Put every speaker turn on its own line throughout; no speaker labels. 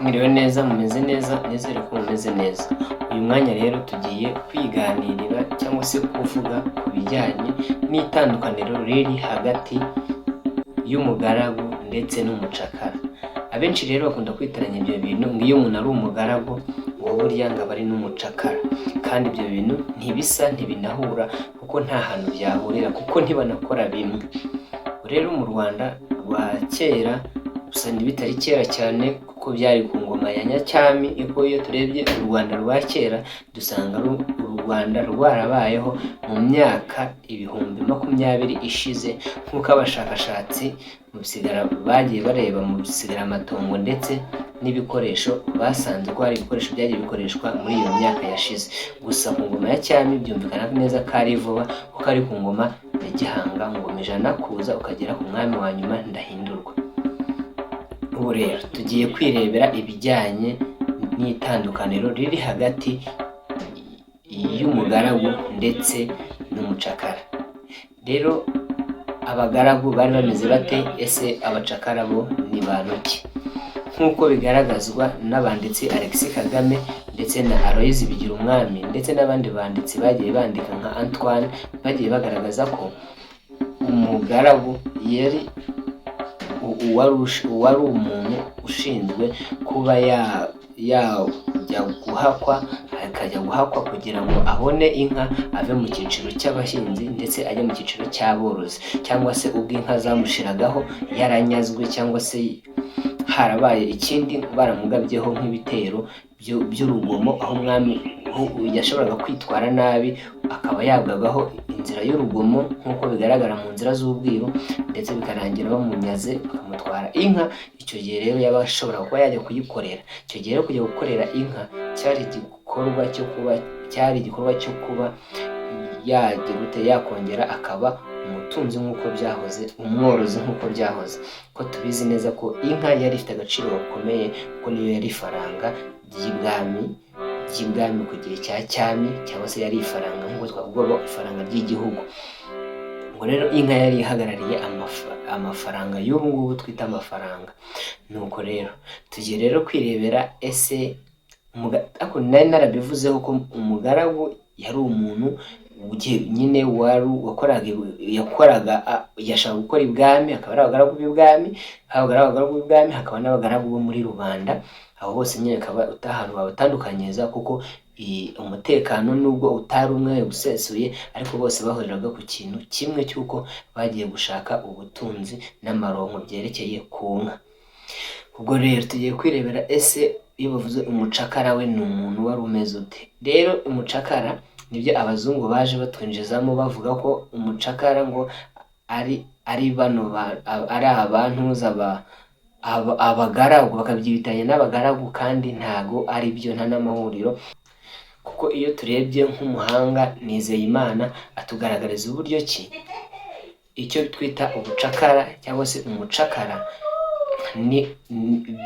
Mwiriwe neza, mumeze neza, nizere ko mumeze neza. Uyu mwanya rero tugiye kwiganirira cyangwa se kuvuga ku bijyanye n'itandukaniro riri hagati y'umugaragu ndetse n'umucakara. Abenshi rero bakunda kwitiranya ibyo bintu ngo iyo umuntu ari umugaragu ngo burya ngo aba ari n'umucakara, kandi ibyo bintu ntibisa, ntibinahura kuko nta hantu byahurira, kuko ntibanakora bimwe. Rero mu Rwanda rwa kera gusa bitari kera cyane kuko byari ku ngoma ya Nyacyami, ariko iyo turebye u Rwanda rwa kera dusanga u Rwanda rwarabayeho mu myaka 20 ishize, nk'uko abashakashatsi mu bisigara bagiye bareba mu bisigaraamatongo ndetse n'ibikoresho basanze ko hari ibikoresho byagiye bikoreshwa muri iyo myaka yashize. Gusa ku ngoma ya Cyami byumvikana neza ko ari vuba kuko ari ku ngoma ya Gihanga, ngoma ijana kuza ukagera ku mwami wa nyuma Ndahindurwa. Ubu rero tugiye kwirebera ibijyanye n'itandukaniro riri hagati y'umugaragu ndetse n'umucakara. Rero abagaragu bari bameze bate? Ese abacakara bo ni bantu ki? Nk'uko bigaragazwa n'abanditsi Alexis Kagame ndetse na Aloys Bigirumwami ndetse n'abandi banditsi bagiye bandika nka Antoine, bagiye bagaragaza ko umugaragu yari uwari umuntu ushinzwe kuba yajya guhakwa, akajya guhakwa kugira ngo abone inka ave mu cyiciro cy'abahinzi ndetse ajye mu cyiciro cy'aborozi, cyangwa se ubwo inka zamushiragaho yaranyazwe cyangwa se harabaye ikindi baramugabyeho nk'ibitero by'urugomo, aho umwami yashoboraga kwitwara nabi akaba yagagaho inzira y'urugomo nk'uko bigaragara mu nzira z'ubwiru, ndetse bikarangira bamunyaze bakamutwara inka. Icyo gihe rero yaba ashobora kuba yajya kuyikorera. Icyo gihe rero kujya gukorera inka cyari igikorwa cyo kuba yakongera akaba umutunzi nk'uko byahoze, umworozi nk'uko byahoze, ko tubizi neza ko inka yari ifite agaciro gakomeye kuko niyo yari ifaranga ry'ibwami ku gihe cya Cyami, cyangwa se yari ifaranga nk'uko twavuga ifaranga ry'igihugu. Ngo rero inka yari ihagarariye amafaranga y'ubu ngubu twita amafaranga. Nuko rero tugiye rero kwirebera ese ako nari narabivuzeho ko umugaragu yari umuntu nyine yashaka gukora ibwami, akaba ari abagaragu b'ibwami, hakaba n'abagaragu bo muri rubanda. Abo bose nyine akaba ahantu babatandukanyiriza kuko umutekano nubwo utari umwe usesuye, ariko bose bahuriraga ku kintu kimwe cy'uko bagiye gushaka ubutunzi n'amaronko byerekeye ku nka. Ubwo rero tugiye kwirebera ese iyo bavuze umucakara we ni umuntu wari umeze ute. Rero umucakara nibyo abazungu baje batwinjizamo bavuga ko umucakara ngo ari bano ari abantuza abagaragu, bakabyibitanya n'abagaragu, kandi ntago ari byo, nta n'amahuriro. Kuko iyo turebye nk'umuhanga Nizeyimana atugaragariza uburyo ki icyo twita ubucakara cyangwa se umucakara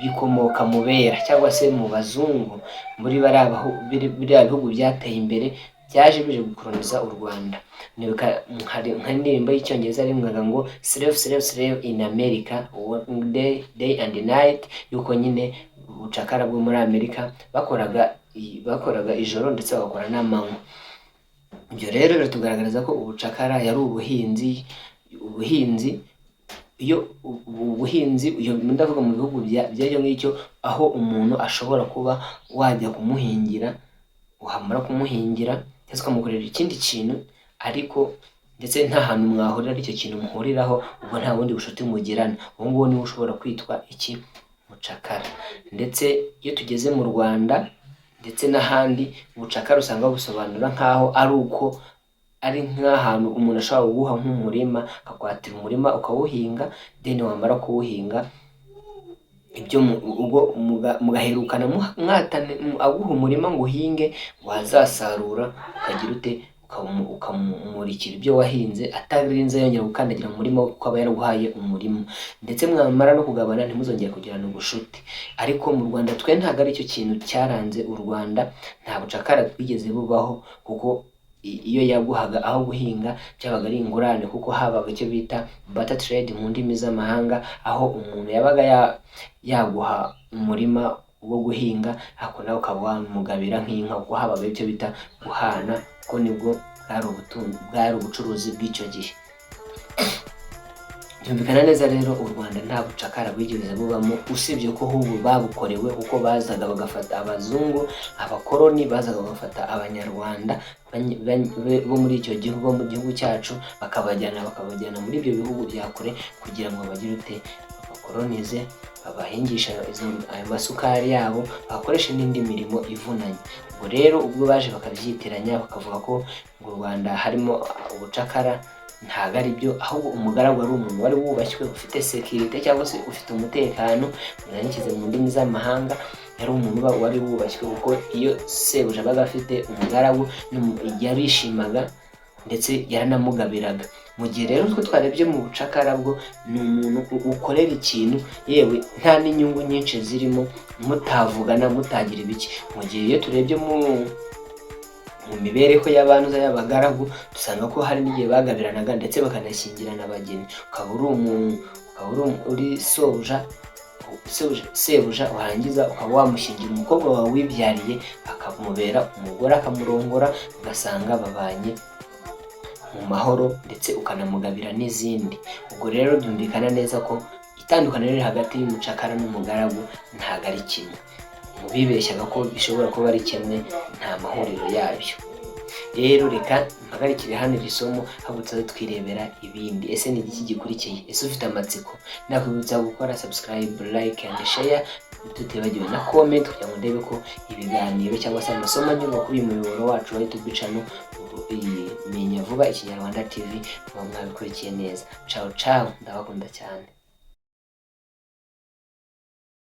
bikomoka mu bera cyangwa se mu bazungu, muri biriya bihugu byateye imbere byaje bije gukoloniza u Rwanda. Nk'indirimbo y'icyongereza rimwaga ngo slave in America day and night, yuko nyine ubucakara bwo muri Amerika bakoraga ijoro ndetse bagakora n'amanywa. Ibyo rero biratugaragariza ko ubucakara yari ubuhinzi iyo ndavuga mu bihugu by'icyo ngicyo, aho umuntu ashobora kuba wajya kumuhingira, uhamara kumuhingira cyangwa ukamukorera ikindi kintu, ariko ndetse nta hantu mwahurira icyo kintu muhuriraho, ubwo nta bundi bushuti mugirana. Uwo nguwo niwe ushobora kwitwa umucakara. Ndetse iyo tugeze mu Rwanda ndetse n'ahandi, ubucakara usanga busobanura nk'aho ari nk'ahantu umuntu ashobora kuguha nk'umurima, akakwatira umurima ukawuhinga, then wamara kuwuhinga ibyo mugaherukana aguha umurima ngo uhinge, wazasarura ukagira ute ukamumurikira ibyo wahinze, atarinze yongera gukandagira mu murima kuko aba yaraguhaye umurima. Ndetse mwamara no kugabana ntimuzongere kugirana ubushuti. Ariko mu Rwanda twe ntabwo ari cyo kintu cyaranze u Rwanda, nta bucakara bwigeze bubaho, kuko iyo yaguhaga aho guhinga byabaga ari ingurane, kuko habaga icyo bita barter trade mu ndimi z'amahanga, aho umuntu yabaga yaguha umurima ubwo guhinga, ariko nawe ukaba wamugabira nk'inka kuko habaga icyo bita guhana, kuko nibwo bwari ubucuruzi bw'icyo gihe. Byumvikana neza rero u Rwanda nta bucakara bwigeze bubamo, usibye ko ubu babukorewe kuko bazaga bagafata abazungu, abakoroni bazaga bagafata abanyarwanda bo muri icyo gihugu, bo mu gihugu cyacu, bakabajyana muri ibyo bihugu bya kure kugira ngo bagire ute babakoronize, babahingisha ayo masukari yabo, bakoresha n'indi mirimo ivunanye. Ubwo rero ubwo baje bakabyitiranya bakavuga ko mu Rwanda harimo ubucakara, ntabwo ari byo, ahubwo umugaragu ari umuntu wari wubashywe, ufite sekirite cyangwa se ufite umutekano, nanyishyize mu ndimi z'amahanga, yari umuntu wari wubashywe, kuko iyo sebuja abaga afite umugaragu yarishimaga ndetse yaranamugabiraga. Mu gihe rero twe twarebye mu bucakara bwo ni umuntu ukorera ikintu yewe nta n'inyungu nyinshi zirimo, mutavugana mutagira ibiki. Mu gihe iyo turebye mu mibereho y'abantu y'abagaragu, dusanga ko hari n'igihe bagabiranaga ndetse bakanashyingirana abageni, ukaba uri umuntu, ukaba uri sebuja, warangiza ukaba wamushyingira umukobwa wawe wibyariye, akamubera umugore, akamurongora, ugasanga babanye mu mahoro ndetse ukanamugabira n'izindi. Ubwo rero byumvikana neza ko itandukaniro riri hagati y'umucakara n'umugaragu ntabwo ari kimwe. Bibeshyaga ko bishobora kuba ari kimwe, nta mahuriro yabyo. Rero reka mpagarikire hano iri somo, ahubwo tuze twirebera ibindi. Ese ni iki gikurikiye? Ese ufite amatsiko? Nakwibutsa gukora subscribe, like and share, tutibagiwe na comment, kugira ngo ndebe ko ibiganiro cyangwa se amasomo anyurwa kuri uyu muyoboro wacu wa YouTube channel Menya Vuba Ikinyarwanda TV muba mwabikurikiye neza. Ciao ciao, ndabakunda cyane.